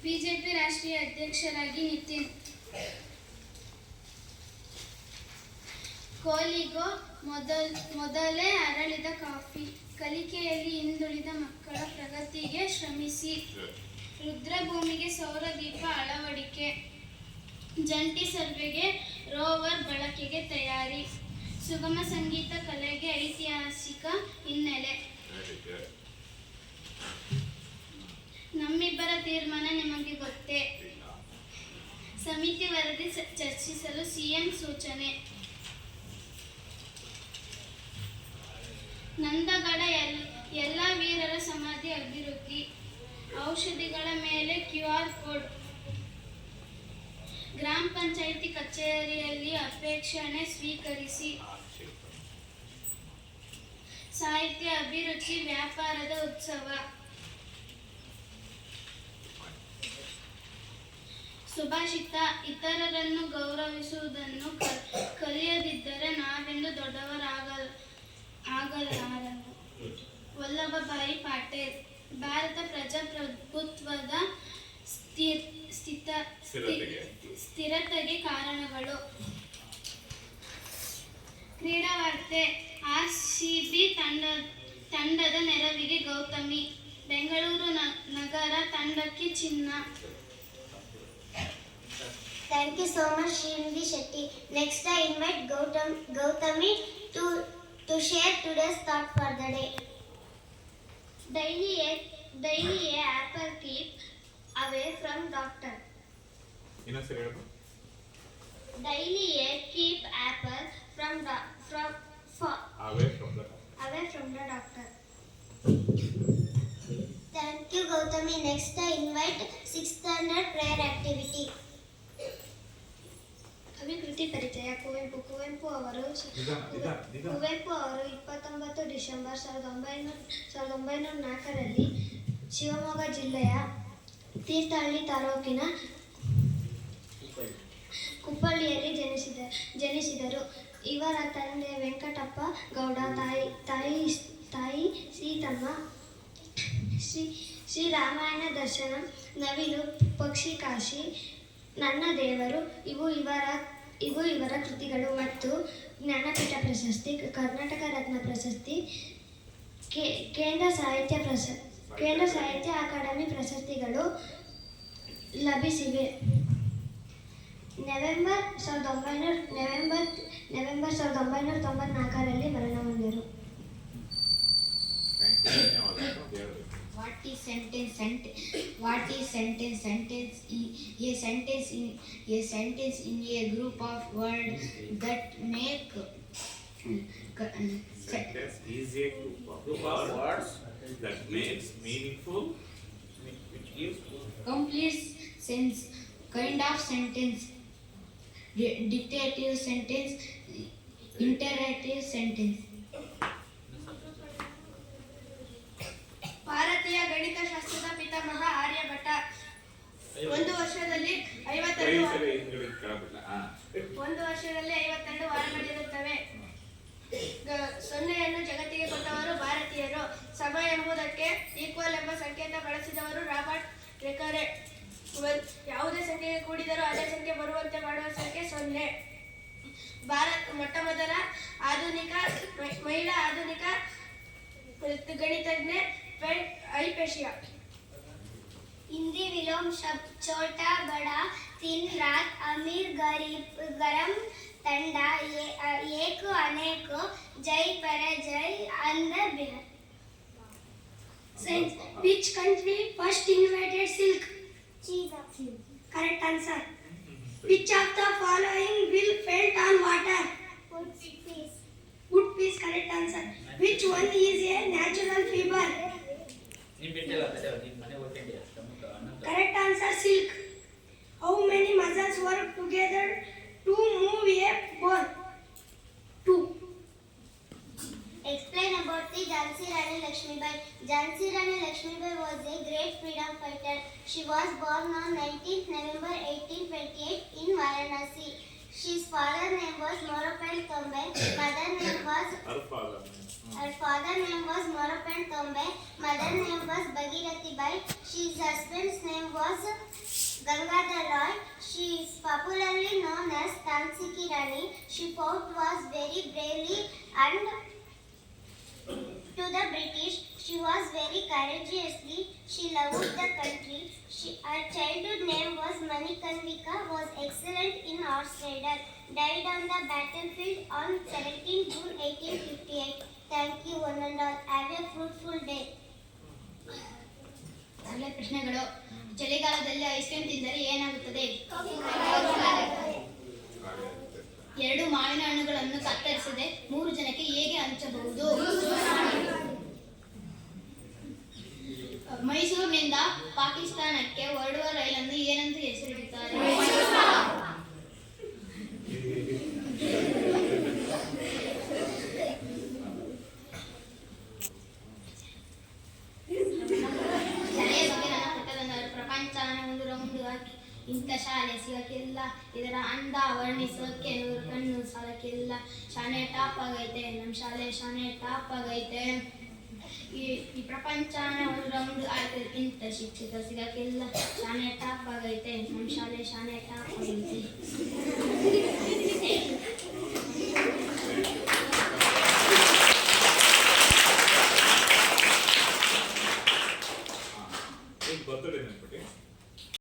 BJP ರಾಷ್ಟ್ರೀಯ ಅಧ್ಯಕ್ಷರಾಗಿ ನಿತಿನ್. ಕೋಲಿಗೋ ಮೊದಲೇ ಅರಳಿದ ಕಾಫಿ. ಕಲಿಕೆಯಲ್ಲಿ ಹಿಂದುಳಿದ ಮಕ್ಕಳ ಪ್ರಗತಿಗೆ ಶ್ರಮಿಸಿ. ರುದ್ರಭೂಮಿಗೆ ಸೌರದೀಪ ಅಳವಡಿಕೆ. ಜಂಟಿ ಸರ್ವೆಗೆ ರೋವರ್ ಬಳಕೆಗೆ ತಯಾರಿ. ಸುಗಮ ಸಂಗೀತ ಕಲೆಗೆ ಐತಿಹಾಸಿಕ ಹಿನ್ನೆಲೆ. ನಮ್ಮಿಬ್ಬರ ತೀರ್ಮಾನ ನಿಮಗೆ ಗೊತ್ತೇ. ಸಮಿತಿ ವರದಿ ಚರ್ಚಿಸಲು ಸಿಎಂ ಸೂಚನೆ. ನಂದಗಡ ಎಲ್ಲ ವೀರರ ಸಮಾಧಿ ಅಭಿವೃದ್ಧಿ. ಔಷಧಿಗಳ ಮೇಲೆ QR ಕೋಡ್. ಗ್ರಾಮ ಪಂಚಾಯಿತಿ ಕಚೇರಿಯಲ್ಲಿ ಅಪೇಕ್ಷಣೆ ಸ್ವೀಕರಿಸಿ. ಸಾಹಿತ್ಯ ಅಭಿರುಚಿ ವ್ಯಾಪಾರದ ಉತ್ಸವ. ಸುಭಾಷಿತ. ಇತರರನ್ನು ಗೌರವಿಸುವುದನ್ನು ಕಲಿಯದಿದ್ದರೆ ನಾವೆಂದು ದೊಡ್ಡವರಾಗಲಾರರು. ವಲ್ಲಭಭಾಯಿ ಪಟೇಲ್. ಭಾರತ ಪ್ರಜಾಪ್ರಭುತ್ವದ ಸ್ಥಿರತೆಗೆ ಕಾರಣಗಳು. ಕ್ರೀಡಾ ವಾರ್ತೆ. RCB ತಂಡದ ನೆರವಿಗೆ ಗೌತಮಿ. ಬೆಂಗಳೂರು ನಗರ ತಂಡಕ್ಕೆ ಚಿನ್ನ. Thank you so much, Srinidhi Shetty. Next, I invite Gautami to share today's thought for the day. Daily a apple keep away from doctor. Daily a keep apple away from the doctor. Thank you, Gautami. Next, I invite 6th standard prayer activity. ಕವಿಕೃತಿ ಪರಿಚಯ. ಕುವೆಂಪು ಅವರು 29 December 1904 Shivamogga ಜಿಲ್ಲೆಯ ತೀರ್ಥಹಳ್ಳಿ ತಾಲೂಕಿನ ಕುಪ್ಪಳ್ಳಿಯಲ್ಲಿ ಜನಿಸಿದರು. ಇವರ ತಂದೆ ವೆಂಕಟಪ್ಪ ಗೌಡ, ತಾಯಿ ಸೀತಮ್ಮ. ಶ್ರೀ ರಾಮಾಯಣ ದರ್ಶನ, ನವಿಲು ಪಕ್ಷಿ ಕಾಶಿ, ನನ್ನ ದೇವರು ಇವು ಇವರ ಕೃತಿಗಳು ಮತ್ತು ಜ್ಞಾನಪೀಠ ಪ್ರಶಸ್ತಿ, ಕರ್ನಾಟಕ ರತ್ನ ಪ್ರಶಸ್ತಿ, ಕೇಂದ್ರ ಸಾಹಿತ್ಯ ಅಕಾಡೆಮಿ ಪ್ರಶಸ್ತಿಗಳು ಲಭಿಸಿವೆ. ನವೆಂಬರ್ 1994 ಮರಣ ಹೊಂದಿದರು. What is sentence? What is sentence? Sentence in a group of words that make sentence is a group of words that makes meaningful, which gives complete sense. Kind of sentence. Dictative sentence. Interactive sentence. ಭಾರತೀಯ ಗಣಿತಶಾಸ್ತ್ರದ ಪಿತಾಮಹ ಆರ್ಯಭಟ. ಒಂದು ವರ್ಷದಲ್ಲಿ 52 ವಾರಗಳಿರುತ್ತವೆ. ಸೊನ್ನೆಯನ್ನು ಜಗತ್ತಿಗೆ ಕೊಟ್ಟವರು ಭಾರತೀಯರು. ಸಮ ಎಂಬುದಕ್ಕೆ equal ಎಂಬ ಸಂಕೇತ ಬಳಸಿದವರು ರಾಬರ್ಟ್ ರೆಕರೆ. ಯಾವುದೇ ಸಂಖ್ಯೆಗೆ ಕೂಡಿದರೂ ಅದೇ ಸಂಖ್ಯೆ ಬರುವಂತೆ ಮಾಡುವ ಸಂಖ್ಯೆ 0. ಮೊಟ್ಟಮೊದಲ ಮಹಿಳಾ ಆಧುನಿಕ ಗಣಿತಜ್ಞೆ ಐಪೇಶಿಯಾ. हिंदी विलोम शब्द छोटा बड़ा, दिन रात, अमीर गरीब, गरम ठंडा, एक अनेक, जय पराजय, अंदर Bihar. Science. Which country first invented silk? China. Correct answer. Which of the following will float on water? Wood piece. Wood piece. Correct answer. Which one is a natural fiber? Correct answer. Silk. How many muscles work together to move a ball? 2. Explain about the Jhansi Rani Lakshmibai. Jhansi Rani Lakshmibai was a great freedom fighter. She was born on 19th November 1828 in Varanasi. His father name was Moropel Tombe. Mother name was Her father. Her father name was Moropel Tombe. Mother name was Bhagirathi Bai. His husband's name was Gangadhar Roy. She is popularly known as Tansiki Rani. She fought was very bravely and to the British. She was very courageously. She loved the country. Her childhood name was Manikanvika. Was excellent in horse rider. Died on the battlefield on 17 June 1858. Thank you one and all. Have a fruitful day. ಒಳ್ಳೆ ಪ್ರಶ್ನೆಗಳು. ಚಳಿಗಾಲದಲ್ಲಿ ice cream ತಿಂದರೆ ಏನಾಗುತ್ತದೆ? ಎರಡು ಮಾವಿನ ಹಣ್ಣುಗಳನ್ನು ಕತ್ತರಿಸದೆ 3 ಜನಕ್ಕೆ ಹೇಗೆ ಹಂಚಬಹುದು? ಮೈಸೂರಿನಿಂದ ಪಾಕಿಸ್ತಾನಕ್ಕೆ ಹೊರಡುವ ರೈಲನ್ನು ಏನೆಂದು ಹೆಸರಿಡುತ್ತಾರೆ? ಶಾಲೆಯ ಬಗ್ಗೆ ನನ್ನ ಪುಟ್ಟದಂದರು ಪ್ರಪಂಚನ ಒಂದು ರೌಂಡ್ ಹಾಕಿ ಇಂಥ ಶಾಲೆ ಸಿಗಕ್ಕಿಲ್ಲ, ಇದರ ಅಂದ ವರ್ಣಿಸೋಕೆ 100 ಕಣ್ಣು ಸಾಲಕ್ಕಿಲ್ಲ. ಶಾನೆ ಟಾಪ್ ಆಗೈತೆ, ನಮ್ಮ ಶಾಲೆ ಶಾನೆ ಟಾಪ್ ಆಗೈತೆ. ಈ ಪ್ರಪಂಚನ ಒಂದು ರೌಂಡ್ ಆಯ್ತು, ಇಂಥ ಶಿಕ್ಷಕ ಸಿಗಕ್ಕಿಲ್ಲ. ಶಾನೆ ಟಾಪ್ ಆಗೈತೆ, ನಮ್ಮ ಶಾಲೆ ಶಾನೆ ಟಾಪ್ ಆಗೈತೆ.